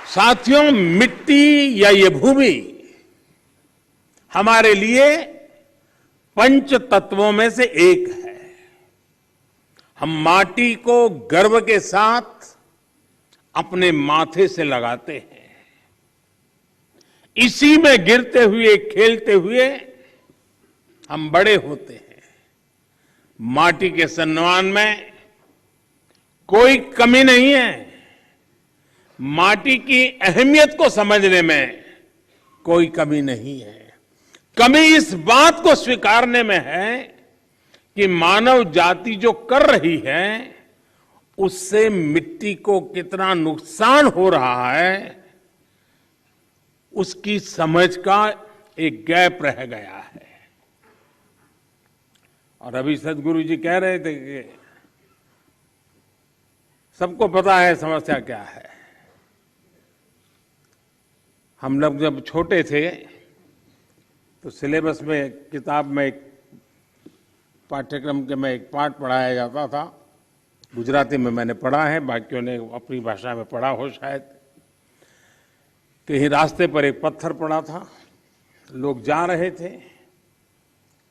साथियों, मिट्टी या ये भूमि हमारे लिए पंच तत्वों में से एक है। हम माटी को गर्व के साथ अपने माथे से लगाते हैं। इसी में गिरते हुए, खेलते हुए हम बड़े होते हैं। माटी के सम्मान में कोई कमी नहीं है। माटी की अहमियत को समझने में कोई कमी नहीं है। कमी इस बात को स्वीकारने में है कि मानव जाति जो कर रही है उससे मिट्टी को कितना नुकसान हो रहा है, उसकी समझ का एक गैप रह गया है। और अभी सदगुरु जी कह रहे थे कि सबको पता है समस्या क्या है। हम लोग जब छोटे थे तो सिलेबस में, किताब में, एक पाठ्यक्रम के में एक पाठ पढ़ाया जाता था। गुजराती में मैंने पढ़ा है, बाकियों ने अपनी भाषा में पढ़ा हो शायद। कहीं रास्ते पर एक पत्थर पड़ा था, लोग जा रहे थे,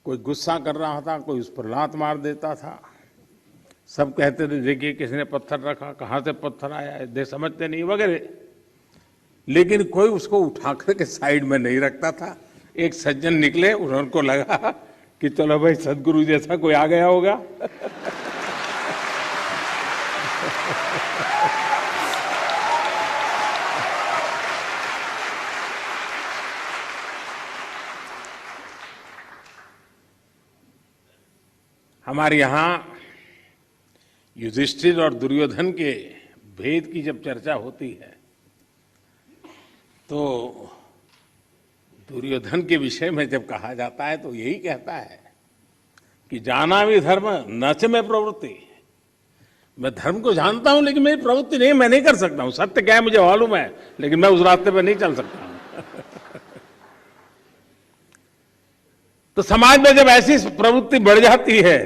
कोई गुस्सा कर रहा था, कोई उस पर लात मार देता था। सब कहते थे देखिए किसने पत्थर रखा, कहाँ से पत्थर आया, दे समझते नहीं वगैरह। लेकिन कोई उसको उठा करके साइड में नहीं रखता था। एक सज्जन निकले, उनको लगा कि चलो भाई सदगुरु जैसा कोई आ गया होगा। हमारे यहां युधिष्ठिर और दुर्योधन के भेद की जब चर्चा होती है तो दुर्योधन के विषय में जब कहा जाता है तो यही कहता है कि जाना भी धर्म न च में प्रवृत्ति। मैं धर्म को जानता हूं लेकिन मेरी प्रवृत्ति नहीं, मैं नहीं कर सकता हूं। सत्य क्या है मुझे मालूम है, लेकिन मैं उस रास्ते पर नहीं चल सकता हूं। तो समाज में जब ऐसी प्रवृत्ति बढ़ जाती है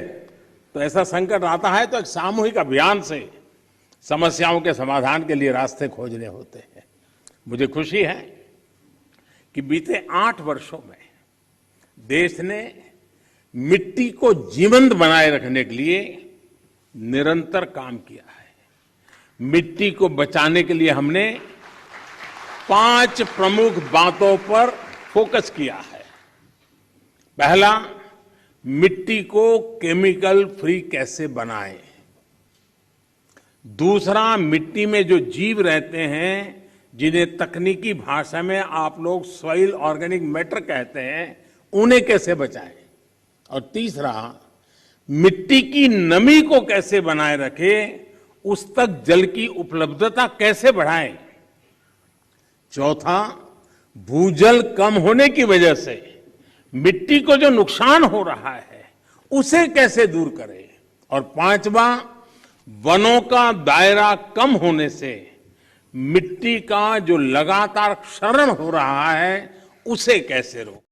तो ऐसा संकट आता है तो एक सामूहिक अभियान से समस्याओं के समाधान के लिए रास्ते खोजने होते हैं। मुझे खुशी है कि बीते 8 वर्षों में देश ने मिट्टी को जीवंत बनाए रखने के लिए निरंतर काम किया है। मिट्टी को बचाने के लिए हमने 5 प्रमुख बातों पर फोकस किया है। पहला, मिट्टी को केमिकल फ्री कैसे बनाएं। दूसरा, मिट्टी में जो जीव रहते हैं जिन्हें तकनीकी भाषा में आप लोग सॉइल ऑर्गेनिक मैटर कहते हैं, उन्हें कैसे बचाएं। और तीसरा, मिट्टी की नमी को कैसे बनाए रखें, उस तक जल की उपलब्धता कैसे बढ़ाएं। चौथा, भूजल कम होने की वजह से मिट्टी को जो नुकसान हो रहा है उसे कैसे दूर करें। और पांचवा, वनों का दायरा कम होने से मिट्टी का जो लगातार क्षरण हो रहा है उसे कैसे रोकें।